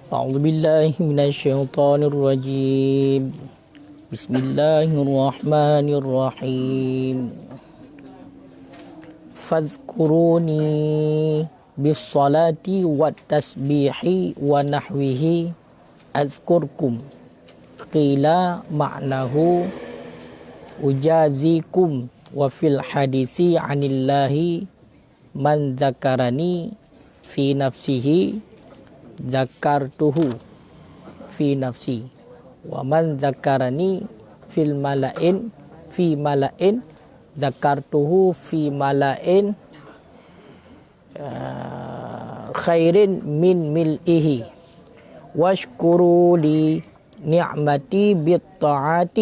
أعوذ بالله من الشيطان الرجيم بسم الله الرحمن الرحيم فاذكروني بالصلاة والتسبيح ونحوه أذكركم قيل معناه أجازيكم وفي الحديث عن الله من ذكرني في نفسه ذكرته في نفسي ومن ذكرني في ملأ ذكرته في ملأ خير من ملئه واشكروا لي نعمتي بالطاعات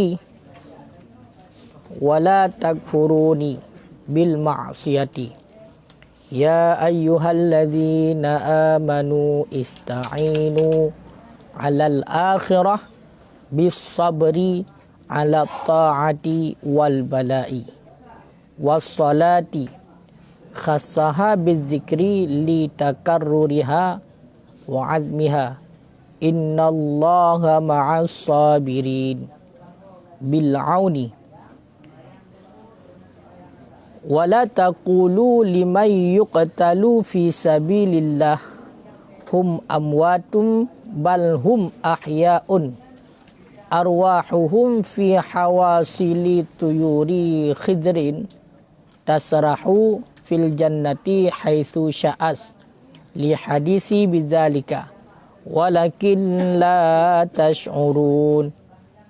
ولا تكفروني بالمعصية يا أيها الذين آمنوا استعينوا على الآخرة بالصبر على الطاعة والبلاء والصلاة خصها بالذكر لتكررها وعزمها إن الله مع الصابرين بالعون ولا تقولوا لمن يقتل في سبيل الله هم أموات بل هم أحياء أرواحهم في حواصل طيور خضر تسرح في الجنة حيث شاءت لحديث بذلك ولكن لا تشعرون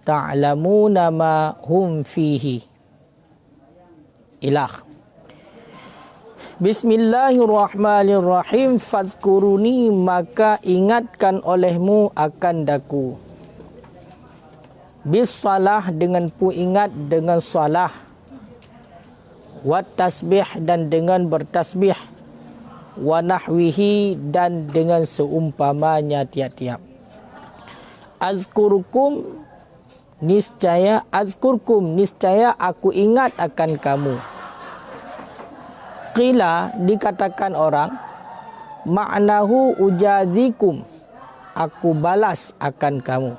تعلمون ما هم فيه ilah. Bismillahirrahmanirrahim. Fadhkuruni, maka ingatkan olehmu akan daku. Bisalah, dengan pu ingat dengan salah. Wat tasbih, dan dengan bertasbih. Wa nahwihi, dan dengan seumpamanya tiap-tiap. Azkurukum, niscaya aku ingat akan kamu. Qila, dikatakan orang, ma'nahu ujazikum, aku balas akan kamu.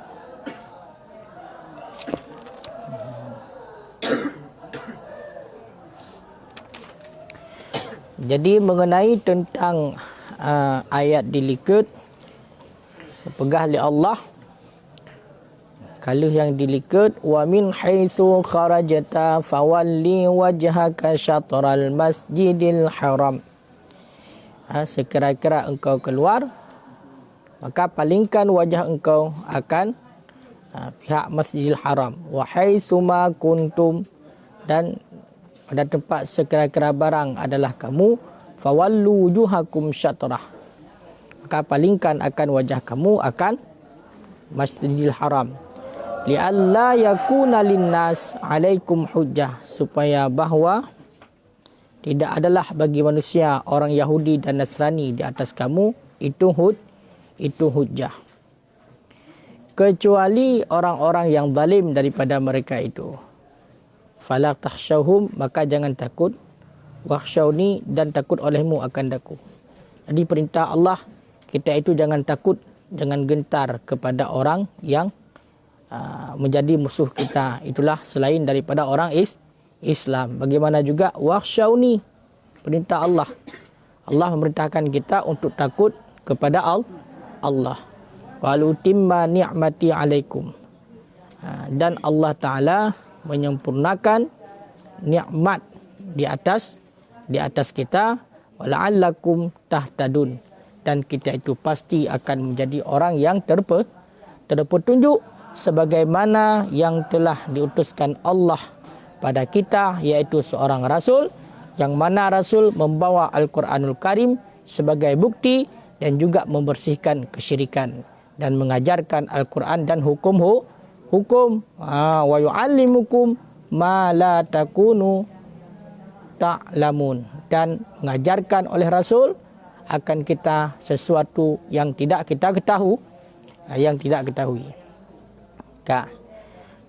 Jadi mengenai tentang ayat dilikat pegah oleh Allah, kalau yang dilikat wa min haitsu kharajta fawalli wajhaka syatral masjidil haram. Sekira-kira engkau keluar, maka palingkan wajah engkau akan pihak Masjidil Haram. Wa haitsu ma kuntum, dan pada tempat sekira-kira barang adalah kamu, fawallu wujuhakum syatrah, maka palingkan akan wajah kamu akan Masjidil Haram. Li'alla yakuna linnas alaikum hujjah, supaya bahwa tidak adalah bagi manusia orang Yahudi dan Nasrani di atas kamu itu hujjah, kecuali orang-orang yang zalim daripada mereka itu. Fala tahsyahum, maka jangan takut. Wakhsyawni, dan takut olehmu akan daku. Jadi perintah Allah, kita itu jangan takut, jangan gentar kepada orang yang menjadi musuh kita, itulah selain daripada orang Islam. Bagaimana juga wakhsyawni, perintah Allah. Allah memerintahkan kita untuk takut kepada Allah. Walutimma ni'mati alaikum, dan Allah Ta'ala menyempurnakan nikmat di atas kita. Wala'allakum tahtadun, dan kita itu pasti akan menjadi orang yang terpetunjuk sebagaimana yang telah diutuskan Allah pada kita, yaitu seorang rasul, yang mana rasul membawa Al-Quranul Karim sebagai bukti dan juga membersihkan kesyirikan dan mengajarkan Al-Quran dan hukum wa yu'allimukum ma la takunu ta'lamun, dan mengajarkan oleh rasul akan kita sesuatu yang tidak kita ketahui.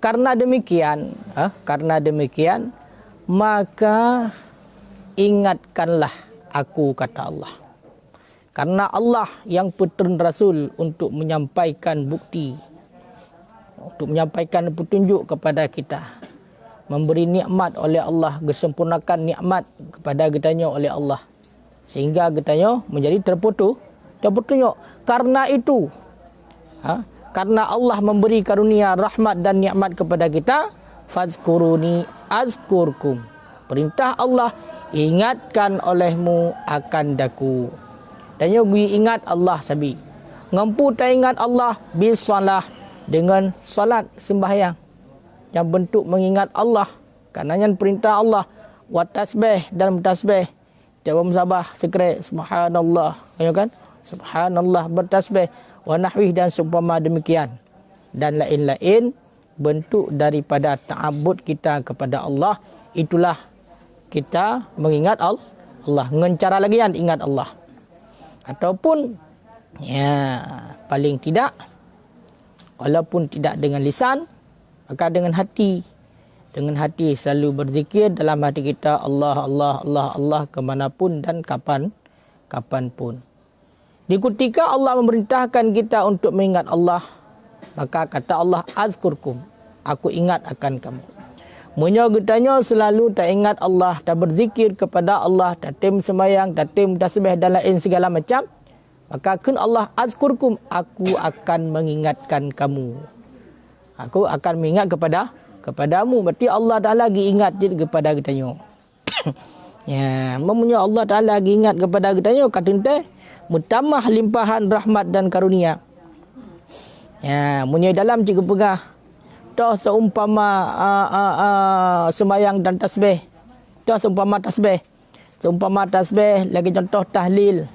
Karena demikian, maka ingatkanlah aku, kata Allah. Karena Allah yang peturun Rasul untuk menyampaikan bukti, untuk menyampaikan petunjuk kepada kita, memberi nikmat oleh Allah, disempurnakan nikmat kepada kitanya oleh Allah, sehingga kitanya menjadi terpetunjuk. Karena itu, karena Allah memberi karunia rahmat dan nikmat kepada kita, fazkuruni azkurkum. Perintah Allah, ingatkan olehmu akan daku. Dan yogi ingat Allah sabi. Ngampu tak ingat Allah bisalah, dengan salat sembahyang yang bentuk mengingat Allah. Karena yang perintah Allah, wa tasbih dan bertasbih. Jawab sabah sekre subhanallah, kan? Subhanallah, bertasbih, wa nahwih dan seumpama demikian. Dan lain-lain bentuk daripada ta'abbud kita kepada Allah, itulah kita mengingat Allah. Dengan cara lagi yang ingat Allah. Ataupun paling tidak, walaupun tidak dengan lisan, maka dengan hati. Dengan hati selalu berzikir dalam hati kita, Allah, Allah, Allah, Allah, kemanapun dan kapanpun. Di ketika Allah memerintahkan kita untuk mengingat Allah, maka kata Allah, azkurkum, aku ingat akan kamu. Menyogetanya selalu tak ingat Allah, tak berzikir kepada Allah, tak tem sembahyang, tak tem tasbih dan lain segala macam, maka kun Allah azkurkum, aku akan mengingatkan kamu. Aku akan mengingat kepadamu. Berarti Allah Ta'ala lagi ingat kepada kitanya. Mempunyai Allah Ta'ala lagi ingat kepada kitanya, kata ente mutamah limpahan rahmat dan karunia. Punya dalam tiga pegah. Dah seumpama sembahyang dan tasbih. Dah seumpama tasbih. Seumpama tasbih, lagi contoh tahlil.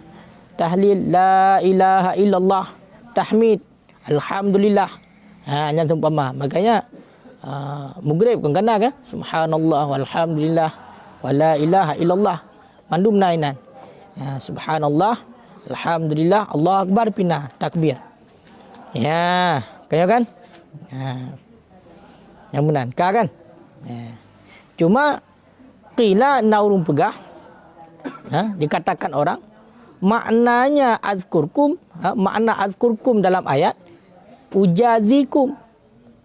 Tahlil la ilaha illallah. Tahmid alhamdulillah. Yang seumpama. Makanya Maghrib kan kena kan? Subhanallah walhamdulillah wa la ilaha illallah. Mandum nainan. Subhanallah, alhamdulillah, Allah akbar pina takbir. Kaya kan? Yang benar kan? Cuma qila naurun pegah, dikatakan orang maknanya azkurkum, makna azkurkum dalam ayat ujazikum,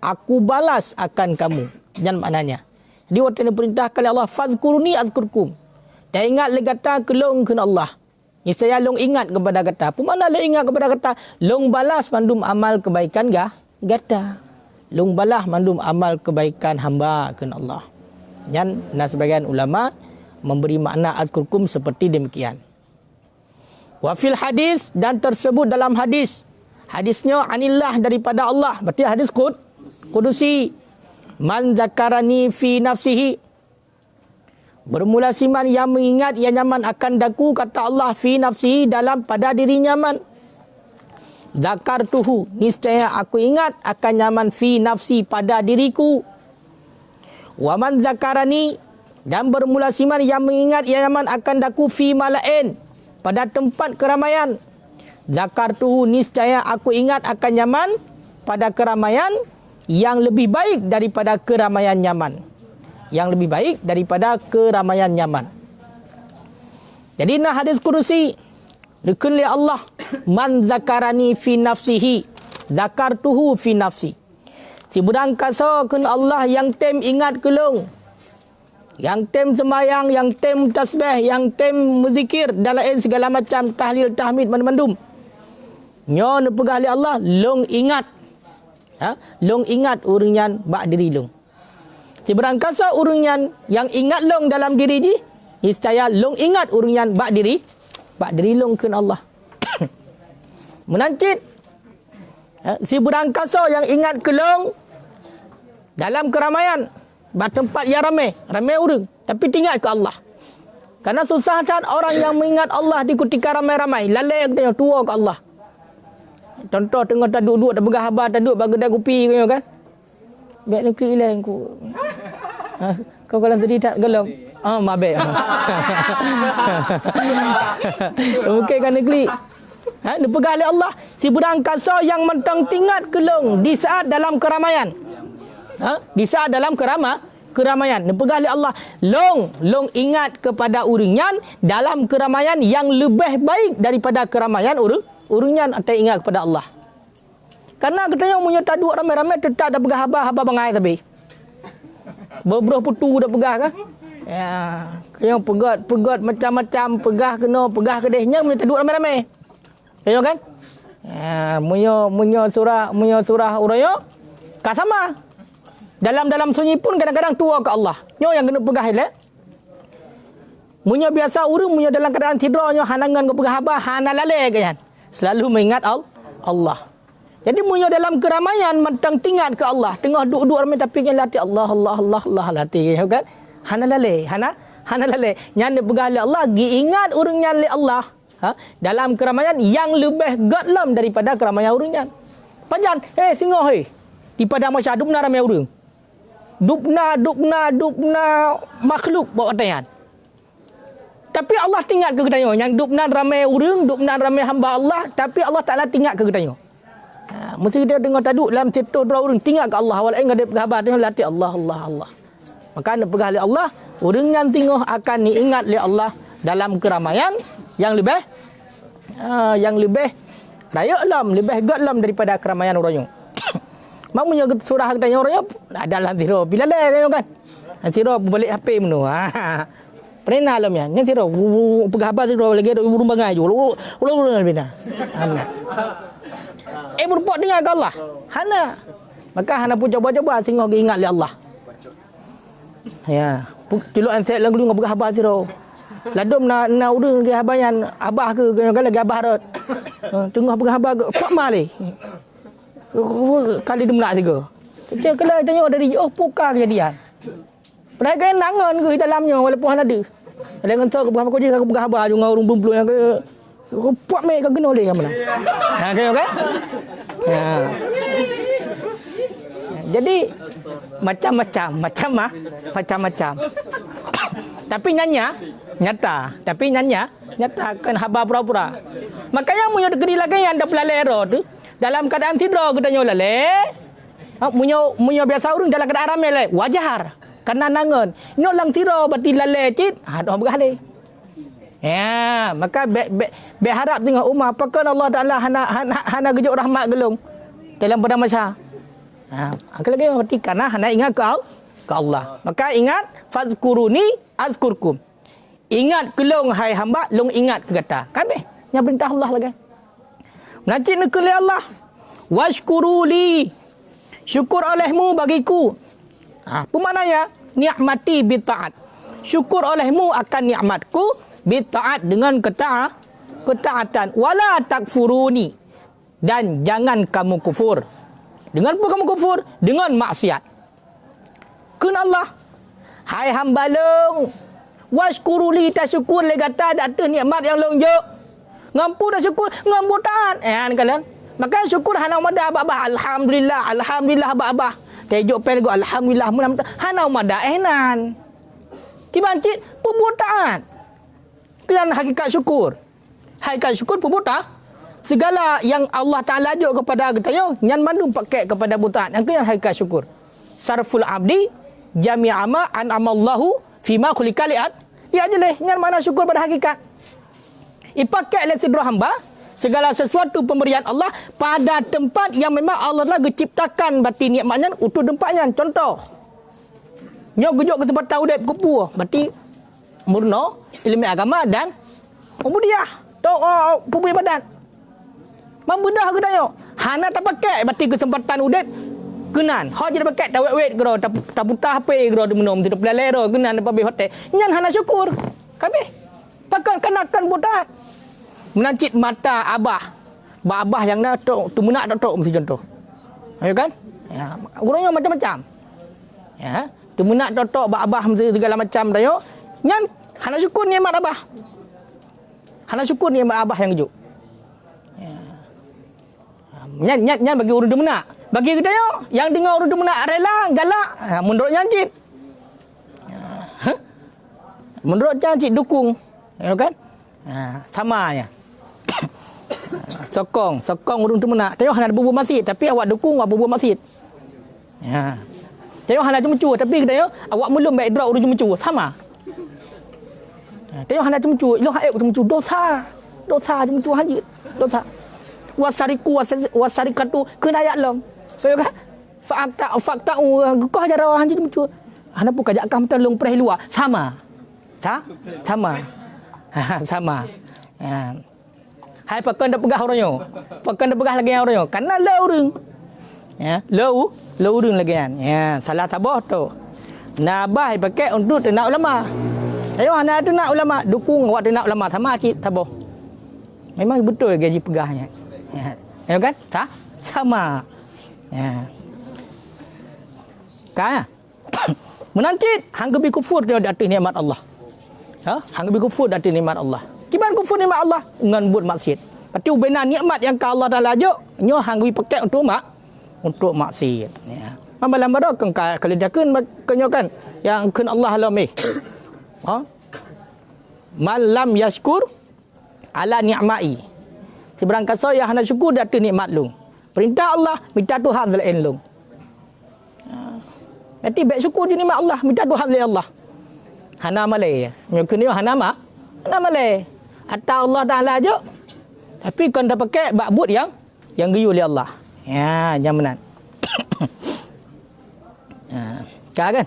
aku balas akan kamu. Dan maknanya, jadi waktu ini perintahkan oleh Allah, fazkuruni azkurkum. Dan ingat le kata kelong kena Allah. Ya saya long ingat kepada kata. Pemana le ingat kepada kata? Long balas mandum amal kebaikan gata. Long balas mandum amal kebaikan hamba kena Allah. Dan sebagian ulama memberi makna azkurkum seperti demikian. Wa fil hadis, dan tersebut dalam hadis. Hadisnya anillah, daripada Allah. Berarti hadis kudusi. Man zakarani fi nafsihi, bermula siman yang mengingat yang nyaman akan daku, kata Allah, fi nafsihi, dalam pada diri nyaman. Zakartuhu, niscaya aku ingat akan nyaman fi nafsi, pada diriku. Wa man zakarani, dan bermula siman yang mengingat yang nyaman akan daku fi malain, pada tempat keramaian. Zakartuhu, niscaya aku ingat akan nyaman pada keramaian yang lebih baik daripada keramaian nyaman. Yang lebih baik daripada keramaian nyaman. Jadi hadis kudusi dikun li Allah, man zakarani fi nafsihi zakartuhu fi nafsi. Si budang kasa kun Allah yang tem ingat kelong, yang tem sembahyang, yang tem tasbih, yang tem berzikir dan lain segala macam tahlil tahmid mandum. Nyo ne pegah li Allah long ingat. Long ingat urunyan bak diri long. Si berangkasa urunyan yang ingat long dalam diri di, niscaya long ingat urunyan bak diri long kun Allah. Menancit. Si berangkasa yang ingat ke long dalam keramaian, bak tempat yang ramai urung, tapi tinggal ke Allah. Karena susah kan orang yang mengingat Allah di ketika ramai-ramai, lalai yang tua ke Allah. Contoh tengah tak duduk tak pegah habar tak duduk bagi dah kopi kan. Biar ni klik lain ku. Kau kalau tadi tak gelap. Mabek. Mungkin kan klik. Dia pegah oleh Allah. Si budak angkasa yang mentang tingkat kelong di saat dalam keramaian. Di saat dalam keramaian nepegah oleh Allah, long ingat kepada uringan dalam keramaian yang lebih baik daripada keramaian uringan atau ingat kepada Allah. Karena katanya punya taduk ramai-ramai tetap dah pegah haba bangai tapi. Berberuh putu dah pegah kan? Ya, kaya pegat macam-macam, pegah kedehnya punya taduk ramai-ramai. Kaya kan? Ya, munyo surah uraya ka sama. Dalam sunyi pun kadang-kadang tua ke Allah. Nyo yang kena pegah elok. Munyo biasa urang munyo dalam keadaan tidur nyo hanangan ke pegah haba hana lale kan. Selalu mengingat Allah. Jadi munyo dalam keramaian mentang tingat ke Allah. Tengah duduk ramai tapi kan latih Allah latih kan. Hana lale. Nyan pegah oleh Allah, gi ingat urangnya oleh Allah. Dalam keramaian yang lebih gatlam daripada keramaian urangnya. Pajan, singo di padang masya dupna ramai urang. Dupna makhluk bawa tayan. Tapi Allah tinggal ke katanya. Yang dupna ramai urang, dupna ramai hamba Allah, tapi Allah Taala tinggal ke katanya. Mesti kita dengar taduk dalam cerita dua urang tinggal ke Allah. Walai ngade khabar dia latih Allah. Maka nak pegah oleh Allah, urang yang tengok akan diingat oleh Allah dalam keramaian yang lebih raya lam, lebih gatlam daripada keramaian orang. Makmunya surah katanya orang adalah tiro bila le kan. Tiro balik HP menu. Pernah alam ya. Ni tiro pegah apa tiro lagi urung bangai je. Ulang bina. Berbuat dengan Allah. Hana. Maka hana pun coba-coba sehingga ingat oleh Allah. Ya. Tilok ansek lagu dengan pegah apa tiro. Ladom na urang ke habayan abah ke lagi abah rot. Tengah pegah abah pak male. Kali dia nak tiga. Dia kalau tanya dari puka kejadian. Padahal kan nangan ke dalamnya walaupun ada. Ada kan tahu ke kau je ke pegah abah dengan urang bumblu yang ke puak mek ke kena oleh mana. Tengok kan? Ya. Jadi macam-macam. Tapi nyata kan haba pura-pura. Makanya munyo degeri lagi yang dah pelalero tu dalam keadaan tidur katanya lale. Munyo biasa urang dalam keadaan ramai le wajar. Karena nangan. Nyo lang tidur berarti lale cit. Dah begah le. Ya, maka be harap dengan umat apakah Allah Taala hana gejuk rahmat gelung dalam pada masa. Akal lagi berarti karena hana ingat ke Allah. Maka ingat fazkuruni azkurkum. Ingat kelong hai hamba, long ingat ke kata. Kabeh yang perintah Allah lagi. Najib nak oleh Allah. Washkuruli. Syukur olehmu bagiku. Apa maknanya? Ni'mati bita'at. Syukur olehmu akan nikmatku bita'at dengan ketaatan. Wala takfuruni. Dan jangan kamu kufur. Dengan apa kamu kufur? Dengan maksiat. Kena Allah. Hai hamba long. Washkuruli tasyukur le kata ada nikmat yang long jo. Ngampu dah syukur, ngampu taat. Kalian. Maka syukur hana umada abah. Alhamdulillah abah. Tejuk pen go alhamdulillah mun hana umada enan. Kibancit perbuatan. Kian hakikat syukur. Hakikat syukur perbuatan. Segala yang Allah Taala ajuk kepada kita nyan mandu pakai kepada butaan. Yang kian hakikat syukur. Sarful abdi jami'ama an amallahu fima khuliqa li'at. Dia aja leh nyan mana syukur pada hakikat. Ipakai oleh sidra hamba segala sesuatu pemberian Allah pada tempat yang memang Allah telah ciptakan berarti nikmatnya utuh tempatnya. Contoh nyo gejok ke tempat tahu dek kupu berarti murno ilmu agama dan ubudiah pubi badan membedah ke tayo hana tak pakai berarti kesempatan udet kenan hok jadi pakai tak wet gro tak putah HP gro minum tidak pelelero kenan apa be hotel nyan hana syukur kabeh pakai kenakan budak menancit mata abah yang dah tu menak tok mesti contoh ya kan ya gurunya macam-macam ya tu menak tok abah mesti segala macam tayo nyan hana syukur nikmat abah hana syukur nikmat abah yang kejuk ya nyan bagi urang demenak bagi kita yang dengar urang demenak rela galak menurut nyancit menurut nyancit dukung ya kan sama ya sokong urang demenak tayo hana bubuh masjid tapi awak dukung awak bubuh masjid ya Tengok hana cemcu tapi katanya awak belum baik drop urus cemcu sama. Tengok hana cemcu, lo hak cemcu dosa. Dosa cemcu hajit. Dosa. Wasariku wasarikatu kena ayat long. Tengok kan? Fakta kau ajar orang hajit cemcu. Hana pun kajak kam tolong perih luar sama. Sama. Sama. Hai pakan dak pegah orangnya. Pakan dak pegah lagi orangnya. Karena lau urang. Ya, lau urang lagi kan. Ya, salah tabah tu. Nabah pakai untuk tenak ulama. Ayo hana tenak ulama dukung awak tenak ulama sama cik tabah. Memang betul gaji pegahnya. Ya. Ya kan? Sama. Ya. Kan? Menancit hang gebi kufur dia di atas nikmat Allah. Hang gebi kufur di atas nikmat Allah. Kiban kufur nikmat Allah ngan buat maksiat. Pati ubena nikmat yang ka Allah Taala ajuk, nyo hang gebi pakai untuk maksiat. Ya. Mabalam badak kalau dia kenyo kan yang kun Allah alamih. Malam yaskur ala ni'mai. Seberang kasa yang hana syukur di atas nikmat lu. Perintah Allah minta Tuhan lain lu. Nanti baik syukur je nikmat Allah, minta Tuhan oleh Allah. Hana malai. Nyoknya hana malai. Atau Allah Taala aja. Tapi kau dah pakai ba'bud yang geyu oleh Allah. Ya, jaminan. Kan?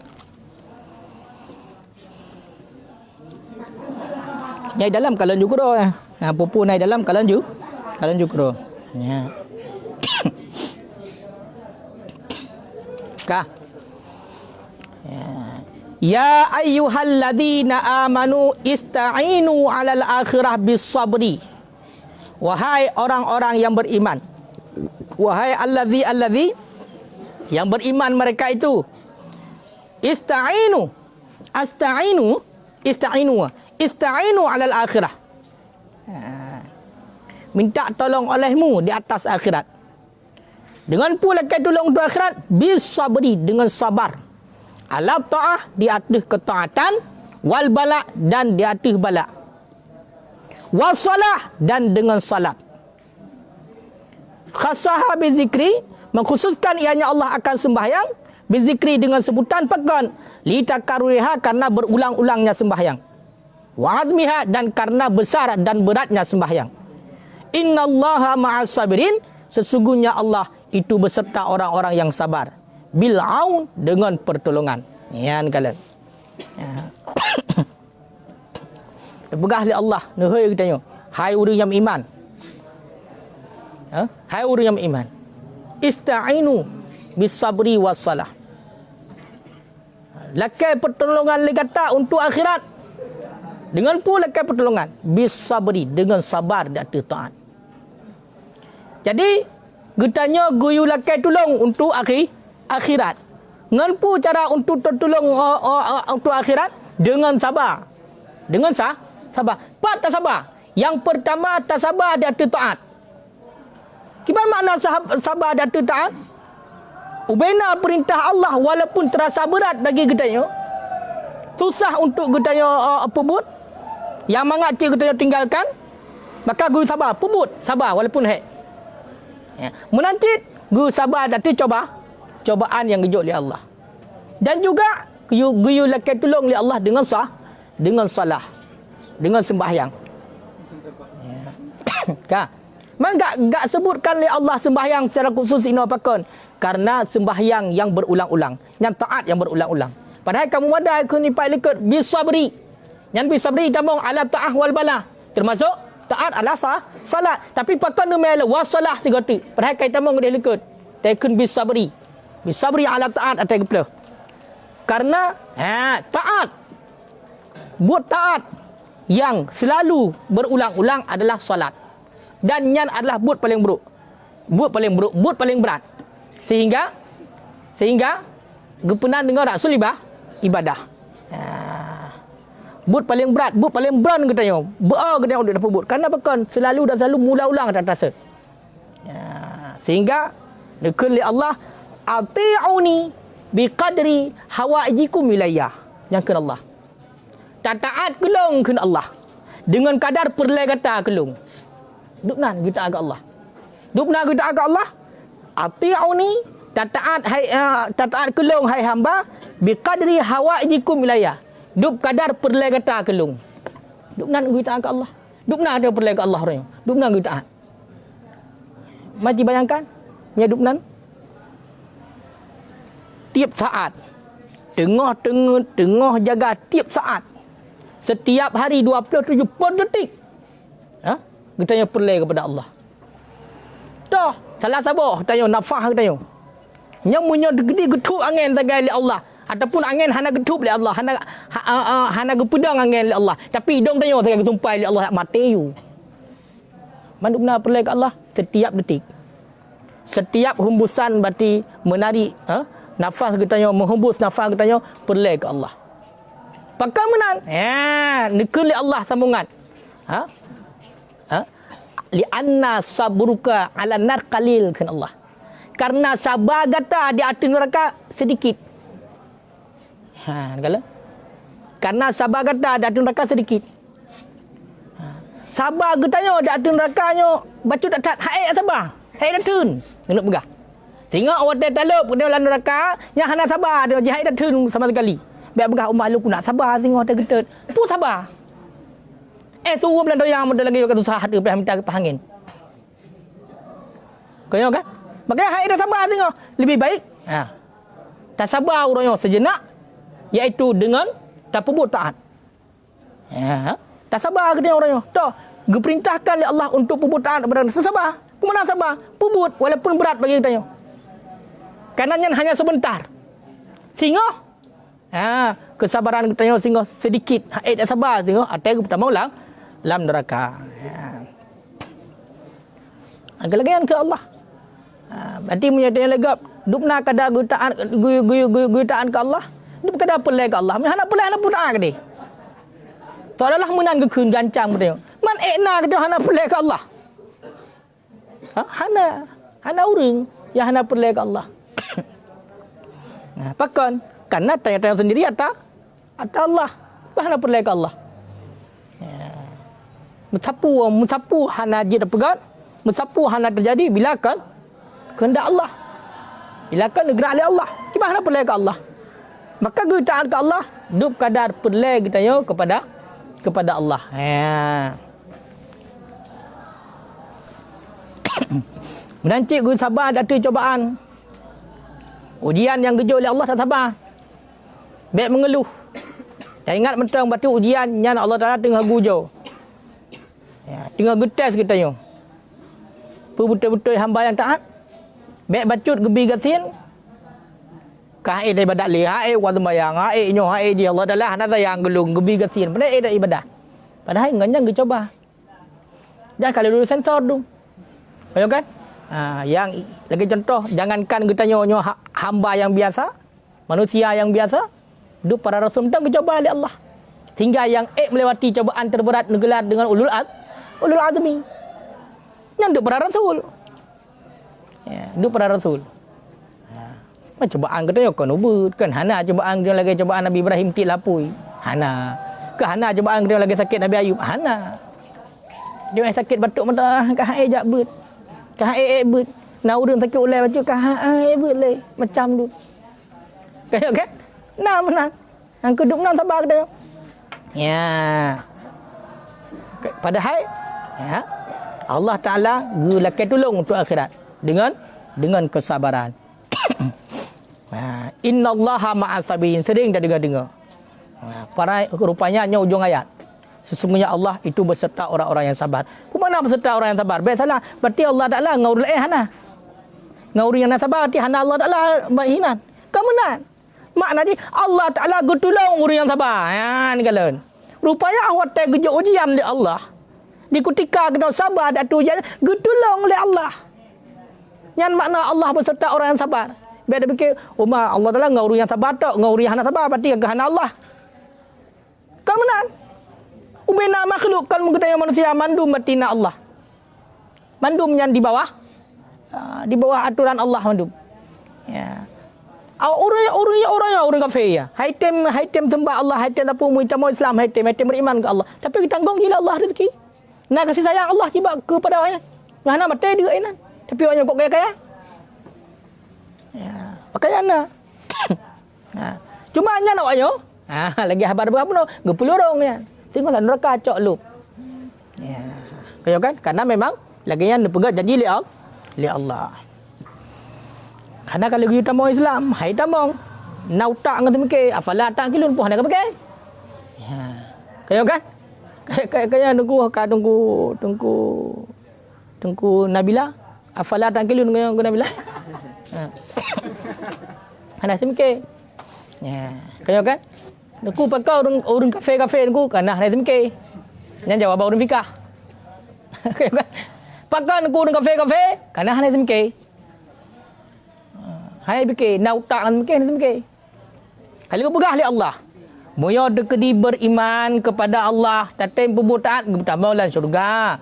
Naik dalam kalau jukro ya. Pupu naik dalam kalau jukro. Ya. Kah? Ya ayyuhalladzina amanu ista'inu 'alal akhirah bis sabri. Wahai orang-orang yang beriman. Wahai allazi yang beriman mereka itu. Ista'inu 'alal akhirah. Minta tolong olehmu di atas akhirat. Dengan pula tolong untuk akhirat bis sabri dengan sabar. Ala ta'ah di atas ketaatan, wal bala dan di atas bala. Wal salah dan dengan salat. Khasaha bizikri mengkhususkan ianya Allah akan sembahyang bizikri dengan sebutan pekan li takarruha karena berulang-ulangnya sembahyang. Wa azmiha dan karena besar dan beratnya sembahyang. Innallaha ma'as sabirin sesungguhnya Allah itu beserta orang-orang yang sabar. Bil'aun dengan pertolongan. Yan kalian. Ya. Pegah oleh Allah. Nuhai kita tanya. Hai orang yang iman. Hai orang yang iman. Ista'inu bisabri wassalah. Lakai pertolongan legata untuk akhirat. Dengan pun lakai pertolongan. Bisabri dengan sabar di atas taat. Jadi, getanya guyu lakai tolong untuk akhirat. Nganpu cara untuk tertolong untuk akhirat dengan sabar. Dengan sabar. Pak tak sabar. Yang pertama tak sabar di atas taat. Gimana makna sabar di atas taat? Ubena perintah Allah walaupun terasa berat bagi getanya. Susah untuk getanya pebut. Yang mengacik getanya tinggalkan. Maka guru sabar. Pebut. Sabar walaupun hek. Ya. Menancit. Guru sabar di atas cobaan yang kejut oleh Allah. Dan juga guyu lakai tolong oleh Allah dengan salah, dengan sembahyang. Ya. Kan? Man enggak sebutkan oleh Allah sembahyang secara khusus ini apakah? Karena sembahyang yang berulang-ulang, yang taat yang berulang-ulang. Padahal kamu ada kun ipai lekut bisabri. Yang bisabri tambung ala ta'ah wal bala. Termasuk taat ala salat. Tapi pakai nama wasalah segati. Padahal kaitan tambung dia lekut. Takun bisabri. Bisabri ala taat atau kepala. Karena taat. Buat taat yang selalu berulang-ulang adalah salat. Dan yang adalah buat paling buruk. Buat paling berat. Sehingga gepenan dengan rasul ibadah. Buat paling berat katanya. Katanya untuk dapat buat. Karena bukan selalu mula-ulang tak terasa. Sehingga nekun li Allah ati'uni biqadri hawaijikum ilayya. Yang ke Allah. Taat kelong ke Allah. Dengan kadar perlai kata kelong. Duknan kita agak Allah. Duknan kita agak Allah. Ati'uni taat hai taat kelung hai hamba biqadri hawaijikum ilayya. Duk kadar perle kata kelung. Duk nan gui taat ke Allah. Duk nan ada perle ke Allah orang. Duk nan gui taat. Mari bayangkan, nya duk nan tiap saat. Tengah jaga tiap saat. Setiap hari 27 detik. Ha? Kita tanya perle kepada Allah. Dah, salah sabah tanya nafah tanya. Yang punya gede getup angin tagai li Allah ataupun angin hana getup li Allah, hana gepedang angin li Allah. Tapi hidung tanya tagai ketumpai li Allah mati you. Mana benar perle ke Allah setiap detik. Setiap hembusan berarti menarik nafas kita menghembus nafas kita perle ke Allah. Pakai menan. Nekun li Allah sambungan. Li anna sabruka ala nar qalil kan Allah. Karena sabar gata di api neraka sedikit. Kala. Karena sabar gata di api neraka sedikit. Sabar getanya di api nerakanya baca tak hai sabar. Hai dah tun. Nak pegah. Tengok awak dah talup ke dalam neraka yang hana sabar dia hai dah tun sama sekali. Biar pegah umat lu nak sabar tengok dah getet. Pu sabar. Suruh belan doyang mudah lagi kata susah ada pernah minta kepangin. Kau kan? Makanya hai dah sabar tengok. Lebih baik tak sabar orangnya sejenak iaitu dengan tak pebut taat. Tak sabar ke dia orangnya. Tak diperintahkan oleh Allah untuk pebut taat kepada sesabar. Kemudian sabar, pebut walaupun berat bagi kita. Kanannya hanya sebentar. Sehingga kesabaran kita sehingga sedikit. Hai tak sabar sehingga atai pertama ulang dalam neraka. Agak-agakan ke Allah. Berarti menyatakan legap dupna kadar gutaan ke Allah. Dup kadar pelai ke Allah. Hana pelai hana pun ke dia. Tu adalah menan ke kun gancang dia. Man ekna ke dia hana pelai ke Allah. Hana urang yang hana pelai ke Allah. Pakan karena tanya-tanya sendiri atau Allah. Hana pelai ke Allah. Mensapu hana jid pegat. Mensapu hana terjadi bila kan kehendak Allah. Bila kan negara oleh Allah. Kita hana pelai ke Allah. Maka kita taat ke Allah, duk kadar pelai kita kepada Allah. Menancik gue sabar datu cobaan. Ujian yang gejo oleh Allah tak sabar. Baik mengeluh. Dan ingat mentang batu ujian yang Allah Taala tengah gujo. Tengah getes kita yo. Betul-betul hamba yang taat. Baik bacut gebi gasin. Kai daripada li hae wa sembayang hae nyo hae dia Allah Taala hana sayang gelung gebi gasin. Padahal ada ibadah. Padahal nganyang ge coba. Dah kalau dulu sensor tu. Betul kan? Yang lagi contoh jangankan kita nyo hamba yang biasa, manusia yang biasa, duk para rasul mentang coba oleh Allah. Sehingga yang melewati cobaan terberat negelar dengan ulul azmi. Yang duk para rasul. Duk para rasul. Cobaan kita yo kan ubud kan hana cobaan dia lagi cobaan Nabi Ibrahim tik lapui. Hana. Ke hana cobaan dia lagi sakit Nabi Ayub. Hana. Dia yang sakit batuk mata ka hae jak beut. Ka hae beut. Na urang sakit ulai batuk ka hae beut le macam tu. Kayak kan? Nah menang. Hang keduk nan sabar dia. Padahal Allah Taala gulakan tolong untuk akhirat dengan kesabaran. Innallaha ma'as sabirin. Sering dah dengar. Para rupanya hanya ujung ayat. Sesungguhnya Allah itu beserta orang-orang yang sabar. Kemana beserta orang yang sabar? Baik salah. Berarti Allah Ta'ala ngaurul hana. Ngaurul yang sabar berarti hana Allah Ta'ala bahinan. Kemudian makna ni Allah Ta'ala getulung orang yang sabar. Ni kalian. Rupanya awak tak gejok ujian oleh Allah. Di ketika kita sabar dan ujian getulung oleh Allah. Yang makna Allah beserta orang yang sabar. Biar dia fikir, Allah Ta'ala ngauri yang sabar tak, ngauri yang hana sabar, berarti kehana Allah. Kan benar? Ubena makhluk, kan mengetahui manusia, mandum batina Allah. Mandum yang di bawah aturan Allah mandum. Orang kafir ya. Haitem sembah Allah, haitem apa muitamo Islam, haitem beriman ke Allah. Tapi kita tanggung je Allah rezeki. Nak kasih sayang Allah tiba kepada orang. Hana mati dia ini. Tapi orang kok kaya-kaya. Pakai ana. Cuma nya nak ayo. Lagi habar berapa no? 20 orang ya. Tengoklah neraka cok lu. Ya. Kaya kan? Karena memang lagi yang pegat janji li Allah. Karena kalau kita tamong Islam, hai tamong nautak ngatu mikir, afala tak kilun puh nak pakai. Ya. Kaya kan? Kaya tunggu Nabila. Afala tak kilun dengan Nabila. Ana simke. Ya. Kaya kan? Aku pakau orang kafe aku kana ana simke. Nyan jawab orang fikah. Kaya kan? Pakau aku orang kafe kana ana simke. Hai fikir, nautak an fikir. Kalau kau pegah oleh Allah, moyo dekedi beriman kepada Allah, tatem pemutaat bertambah dalam syurga.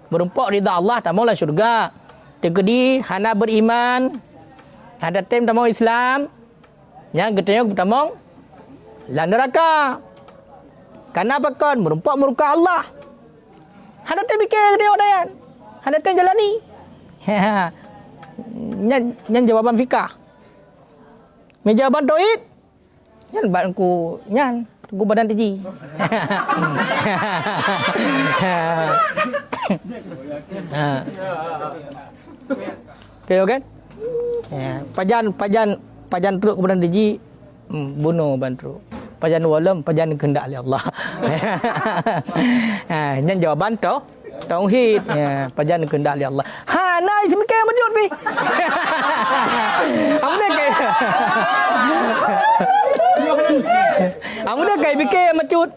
Berumpok ridha Allah tambah dalam syurga. Dekedi hana beriman, ada tem tambah Islam, yang getanya bertambah dalam neraka. Karena apa kan? Merumpok muka Allah. Hana tem fikir dia odayan. Hana tem jalani. Nyan jawaban fikah. Jawaban tauhid. Nyan banku tunggu badan tinggi. Okey kan? Ya, pajan truk badan tinggi bunuh bantu. Pajan walam pajan kehendak oleh Allah. Nyan jawaban tauhid. Ya, pajan kehendak oleh Allah. Nah, semikir majud pi. Amne kai. Amne kai fikir majud.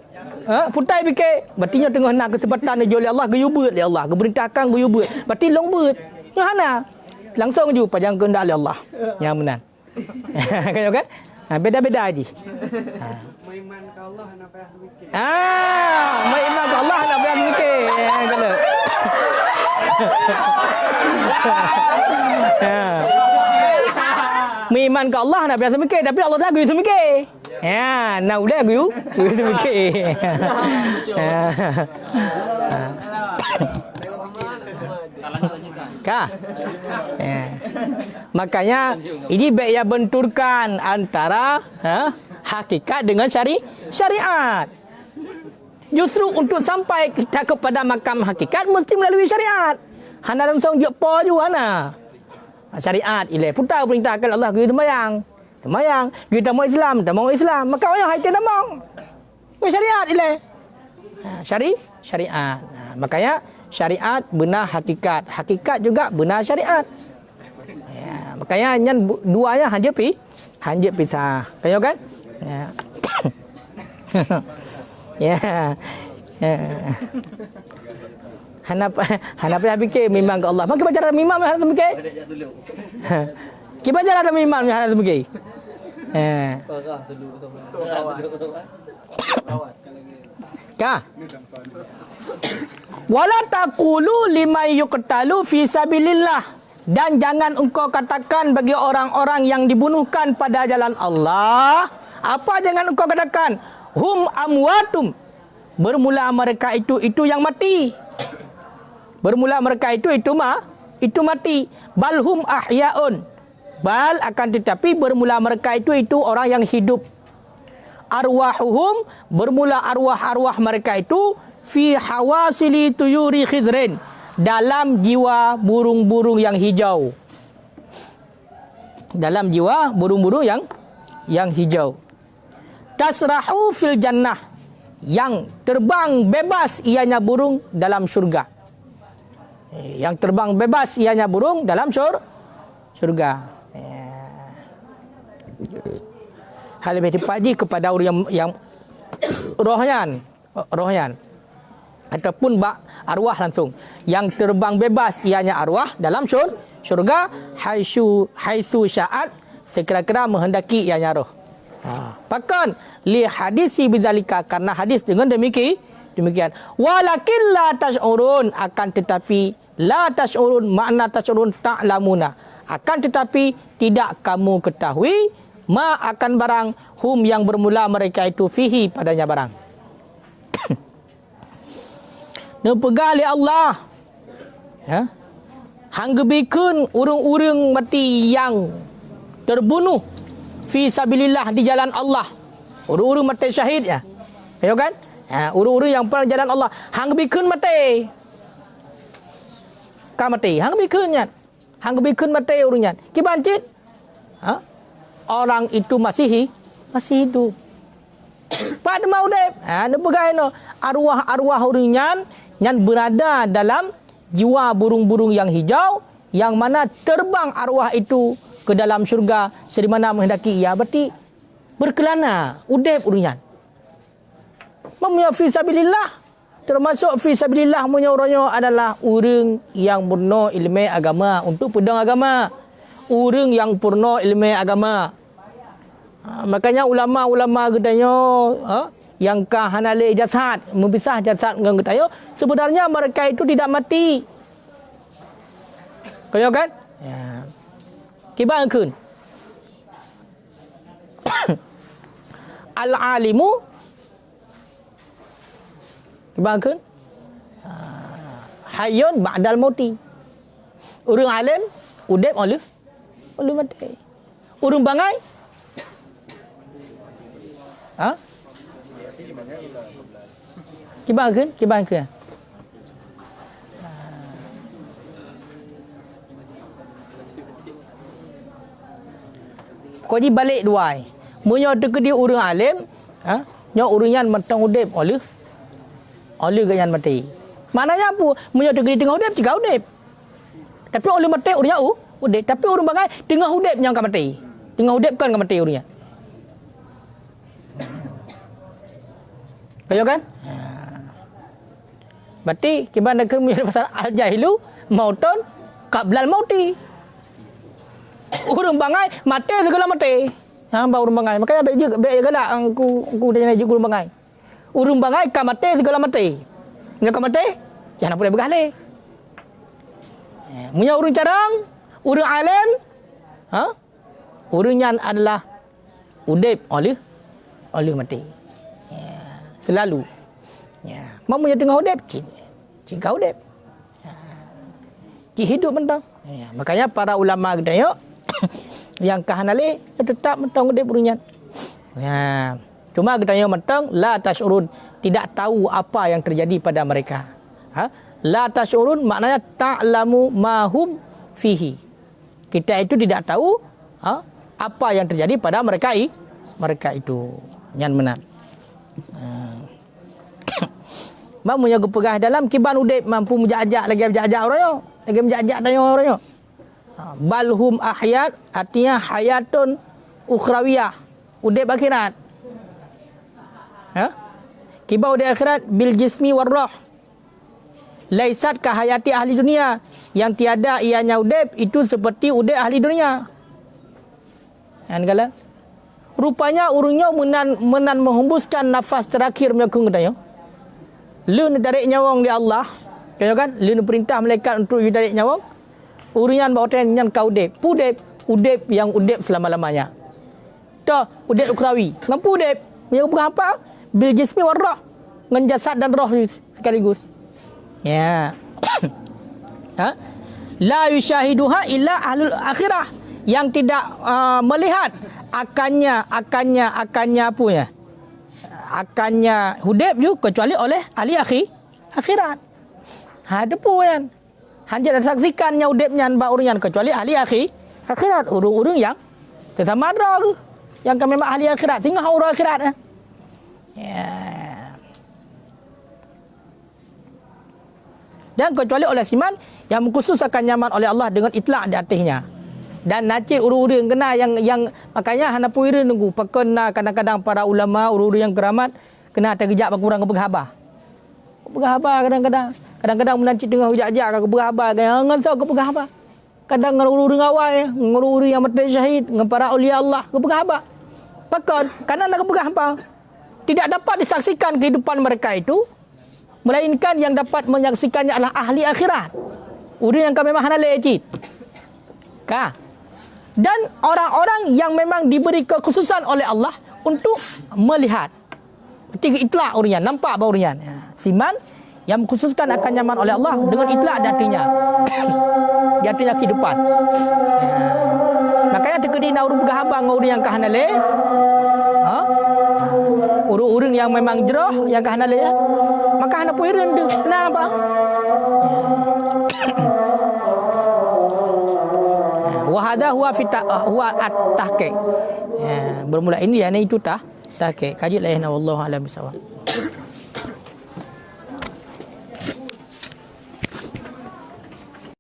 Putai fikir, berarti tengah nak kesempatan jual Allah guyubut oleh Allah, keberitakan guyubut. Berarti long but. Hana. Langsung ju pajang kehendak oleh Allah. Yang benar. Kan kan? Beda-beda aja. Meiman ke Allah nak payah mikir. Meiman ke Allah nak payah mikir. Kalau Meiman ke Allah nak biasa mikir, tapi Allah dah guyu mikir. Ya, nak udah guyu mikir. Kah? Ya. Makanya ini baik yang benturkan antara hakikat dengan syariat. Justru untuk sampai kita kepada makam hakikat mesti melalui syariat. Hana langsung jepo ju hana. Syariat ile putar perintahkan Allah kita sembahyang. Kita mau Islam, maka orang hai kita mau. Syariat ile. Syariat. Makanya syariat benar hakikat, hakikat juga benar syariat. Ya, makanya nyan duanya hanya pisah. Kayo kan? Ya. Ya. Hana fikir memang ke Allah. Maka baca dalam imam hana fikir. Kita baca dalam imam hana fikir. Kah? Wala taqulu liman yuqtalu fi sabilillah, dan jangan engkau katakan bagi orang-orang yang dibunuhkan pada jalan Allah, apa jangan engkau katakan? Hum amwatum, bermula mereka itu yang mati. Bermula mereka itu mati. Balhum ahyaun, bal akan tetapi bermula mereka itu orang yang hidup. Arwahuhum, bermula arwah mereka itu fi hawasili tuyuri khidrin, dalam jiwa burung-burung yang hijau. Dalam jiwa burung-burung yang hijau. Tasrahu fil jannah, yang terbang bebas ianya burung dalam syurga. Yang terbang bebas ianya burung dalam syurga. Hal lebih tepat kepada orang yang rohyan ataupun arwah langsung. Yang terbang bebas ianya arwah dalam syurga, haitsu sya'at, sekira-kira menghendaki ianya roh. Bahkan li hadisi bidzalika, karena hadis dengan demikian. Walakin la tash'urun, akan tetapi la tash'urun, makna tash'urun ta'lamuna, akan tetapi tidak kamu ketahui ma akan barang hum yang bermula mereka itu fihi padanya barang. Nepegali Allah. Ya. Hang gebikeun urang-urang mati yang terbunuh fi sabilillah di jalan Allah. Uru-uru mati syahid ya. Ayo kan? Uru-uru yang perang jalan Allah. Hang bikun mati. Ka mati, hang bikun nya. Hang bikun mati urunya. Ki bancit. Orang itu masih hidup. Pada mau dep. Ada pegai no. Arwah-arwah urunya yang berada dalam jiwa burung-burung yang hijau, yang mana terbang arwah itu ke dalam syurga sedimana menghendaki ia. Berarti berkelana udep urunya. Memunya fi sabilillah, termasuk fi sabilillah menyorongnya adalah orang yang purna ilmu agama untuk pedang agama, orang yang purna ilmu agama. Makanya ulama-ulama katanya yang kahanale jasad, mempisah jasad dengan katanya sebenarnya mereka itu tidak mati. Kaya kan? Ya. Kibang kun. Al-alimu kibang hayun ba'dal mauti. Urang alim udep oleh mati. Urang bangai kibang kun. Kau di balik dua. Munyo teka dia urang alim, nya urungan matang udep oleh ganyan mati. Maknanya apa? Munyo teka di tengah udep tiga udep. Tapi oleh mati urunnya udep, tapi urang bangai tengah udep yang ka mati. Tengah udep kan ka mati urunnya. Kaya kan? Berarti kita nak kena pasal al-jahilu mautun qablal mauti. Urang bangai mati segala mati. Hamba urang bangai. Makanya baik galak aku tanya juga urang bangai. Urang bangai ka mati segala mati. Nya ka mati jangan boleh bergalih. Munya urang carang, urang alim, urangnya adalah udip oleh mati. Selalu. Mamunya tengah udip, jika udip. Hidup mentang. Makanya para ulama gedaya yang kahanale tetap mentang udip urunyan. Cuma gedaya mentang la tashurun, tidak tahu apa yang terjadi pada mereka. La tashurun maknanya ta'lamu ma hum fihi. Kita itu tidak tahu apa yang terjadi pada mereka itu. Yang benar. Mamunya gepegah dalam kiban udip mampu menjajak lagi orangnya. Lagi menjajak tanya orangnya. Balhum ahyat artinya hayatun ukhrawiyah. Udip akhirat. Kiban udip akhirat bil jismi war roh. Laisat ka hayati ahli dunia. Yang tiada ianya udip itu seperti udip ahli dunia. Kan kala? Rupanya urungnya menan menghembuskan nafas terakhir mereka katanya. Lun tarik nyawang di Allah. Kaya kan? Lun perintah malaikat untuk tarik nyawang. Urungan bawaten yang kau udip. Udip yang udip selama-lamanya. Dah, udip ukrawi. Mampu udip. Yang berapa? Bil jismi war roh. Dengan jasad dan roh sekaligus. Ya. La yushahiduha illa ahlul akhirah. Yang tidak melihat akannya apa ya? Akannya hudib juga kecuali oleh ahli akhirat. Ada pun kan. Hanya dan saksikannya hudibnya baurunyan kecuali ahli akhirat. Urung-urung yang tetap madra ke. Yang kami memang ahli akhirat. Sehingga orang akhirat. Dan kecuali oleh siman yang khusus akan nyaman oleh Allah dengan itlak di atasnya. Dan nacir urung-urung kena yang makanya hana puira nunggu pakena kadang-kadang para ulama urung-urung yang keramat kena tergejak berkurang ke berhabah kadang-kadang menancik tengah hujak-hujak ke berhabah jangan tahu ke berhabah kadang urung-urung awal urung-urung yang mati syahid dengan para ulia Allah ke berhabah pakon karena nak ke berhabah tidak dapat disaksikan kehidupan mereka itu melainkan yang dapat menyaksikannya adalah ahli akhirat urung yang kami memang hana lecit dan orang-orang yang memang diberi kekhususan oleh Allah untuk melihat. Tiga itlak urian, nampak bau urian. Siman yang khususkan akan nyaman oleh Allah dengan itlak di hatinya. Di hatinya kehidupan. Makanya dina urang berhabang urang yang kahanale. Ha? Urang-urang yang memang jerah yang kahanale ya. Maka hana puireun deuk. Nah bang. Wa hadha huwa huwa at-tahqiq. Bermula ini ya itu tahqiq. Kaji lain wallahu alam bisawab.